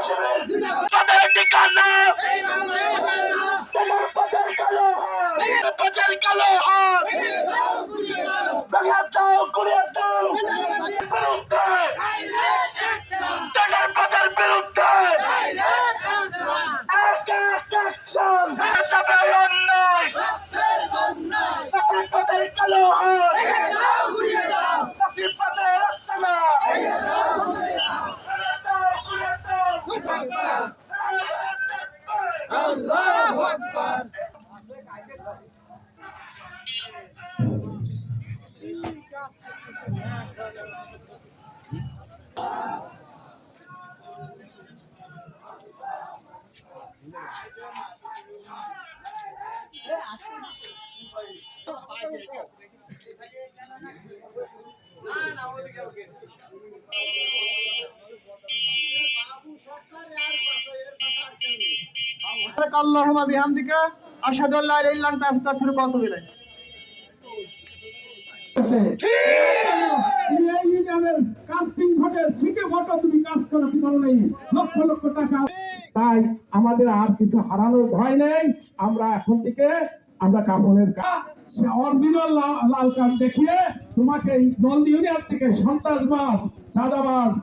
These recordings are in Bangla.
শিবির তাদের ঠিকানা তোমার পাচার কালো হাত, পাচার কালো হাত ভেঙে দাও, গুড়িয়ে দাও। বিরুদ্ধে টাকার পাচার বিরুদ্ধে অ্যাকশন চাপে অন্যায় পাচার কালো হাত পাচার রাস্তা না আল্লাহু আকবার। আল্লাহুম্মা বিহামদিকা আশহাদু আল্লা ইলাহা ইল্লা আনতা আস্তাগফিরুকা ওয়া আতুবু ইলাইক। কাস্টিং ভোটের সিটে ভোটও তুমি কাজ করতে পারো নাই, লক্ষ লক্ষ টাকা। তাই আমাদের আর কিছু হারানোর ভয় নেই। আমরা এখন থেকে আমরা কাপড়ের অরিজিনাল লাল কার্ড দেখিয়ে তোমাকে নন্দী ইউনিয়ন থেকে সন্ত্রাসবাজ চাঁদাবাজ।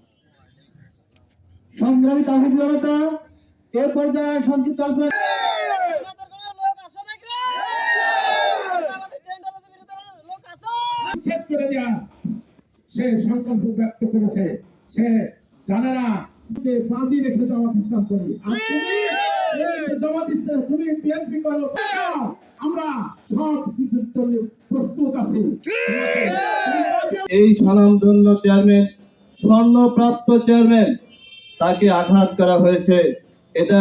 সংগ্রামী তাহিদ জনতা, এর পর্যায়ে সংক্ষিপ্ত আলোচনা উচ্ছেদ করে দেওয়া সে সংকল্প ব্যক্ত করেছে। সে জানে না যে বাজি রেখে জামাত ইসলাম করি, আর তুমি জামাত ইসলাম, তুমি বিএনপি করো, আমরা সব কিছুর জন্য প্রস্তুত আছি। এই স্বনামধন্য চেয়ারম্যান, স্বর্ণপ্রাপ্ত চেয়ারম্যান, তাকে আঘাত করা হয়েছে। এটা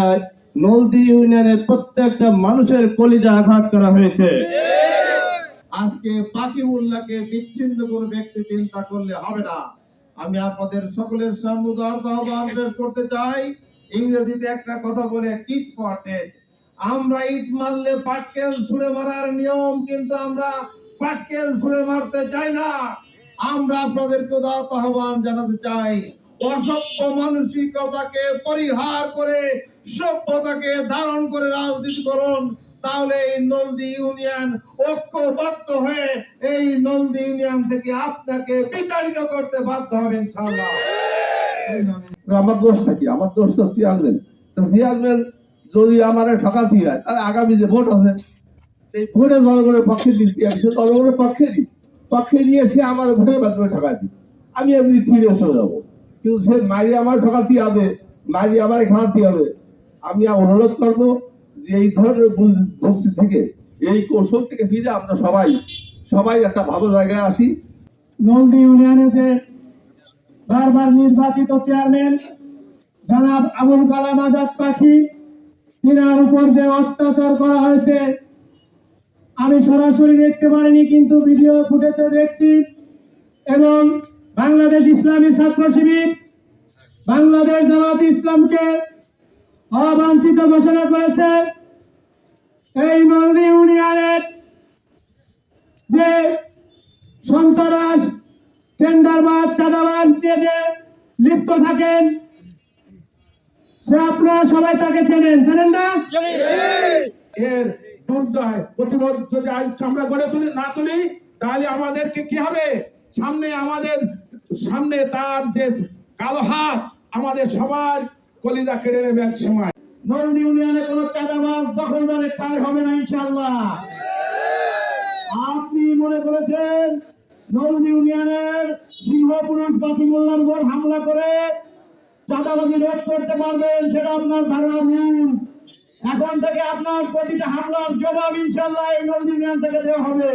নলদী ইউনিয়নের প্রত্যেকটা মানুষের কলিজা আঘাত করা হয়েছে। আজকে পাকিউল্লাহকে বিচ্ছিন্ন কোনো ব্যক্তি চিন্তা করলে হবে না। আমি আপনাদের সকলের সামনে উদারতা আহ্বান পেশ করতে চাই। ইংরেজিতে একটা কথা বলে, টিট ফর টেট। আমরা ইট মারলে পাটকেল ছুঁড়ে মারার নিয়ম, কিন্তু আমরা পাটকেল ছুঁড়ে মারতে চাই না। আমরা আপনাদেরকে উদারতা আহ্বান জানাতে চাই, অসভ্য মানসিকতাকে পরিহার করে সভ্যতাকে ধারণ করে রাজনীতি করুন। তাহলে এই নলদী ইউনিয়ন ঐক্যবদ্ধ হয়ে এই নলদী ইউনিয়ন থেকে আপনাকে বিতাড়িত করতে বাধ্য হবে ইনশাআল্লাহ। আমার দোষটা কি? আমার দোষ তো চেয়ারম্যান। চেয়ারম্যান যদি আমার ঠকাতি হয়, তাহলে আগামী যে ভোট আছে সেই ভোটে জনগণের পক্ষে দিতে হবে। সে জনগণের পক্ষে নিয়ে সে আমার ভোটের মাধ্যমে ঠকাতি, আমি এমনি ফিরে চলে যাবো। কিন্তু সে মারি আমার ঠকাতি হবে, মারি আমার খাওয়াতে হবে। আমি অনুরোধ করবো যে এই ধরনের ভক্তি থেকে, এই কৌশল থেকে ফিরে আমরা সবাই একটা ভালো জায়গায় আসি। নলদী ইউনিয়নে যে বারবার নির্বাচিত চেয়ারম্যান জনাব আবুল কালাম আজাদ পাখি, তিনার উপর যে অত্যাচার করা হয়েছে, আমি সরাসরি দেখতে পারিনি, কিন্তু ভিডিও ফুটেজে দেখছি। এবং বাংলাদেশ ইসলামী ছাত্র শিবির, বাংলাদেশ জামাত ইসলামকে অবাঞ্ছিত ঘোষণা করেছে। এই নলদী ইউনিয়নের যে সন্ত্রাস, টেন্ডারবাজ, চাঁদাবাজ দিয়ে লিপ্ত থাকেন, সে আপনারা সবাই তাকে চেনেন না? এর দুর্জয় প্রতিরোধ যদি আজ আমরা গড়ে তুলি তাহলে আমাদেরকে কি হবে? সামনে তার যে কালো হাত আমাদের সবার কলিজা কেড়ে নেবে এক সময়। নলদী ইউনিয়নে কোনো চাঁদাবাজ দখলদারের ঠাঁই হবে না ইনশাআল্লাহ। আপনি মনে করেছেন নলদী ইউনিয়নের সিংহপুরুষ পাকিউল্লাহর উপর হামলা করে চাঁদাবাজি রোধ করতে পারবেন, সেটা আপনার ধারণা ভুল। এখন থেকে আপনার প্রতিটা হামলার জবাব ইনশাআল্লাহ এই নলদী ইউনিয়ন থেকে দেওয়া হবে।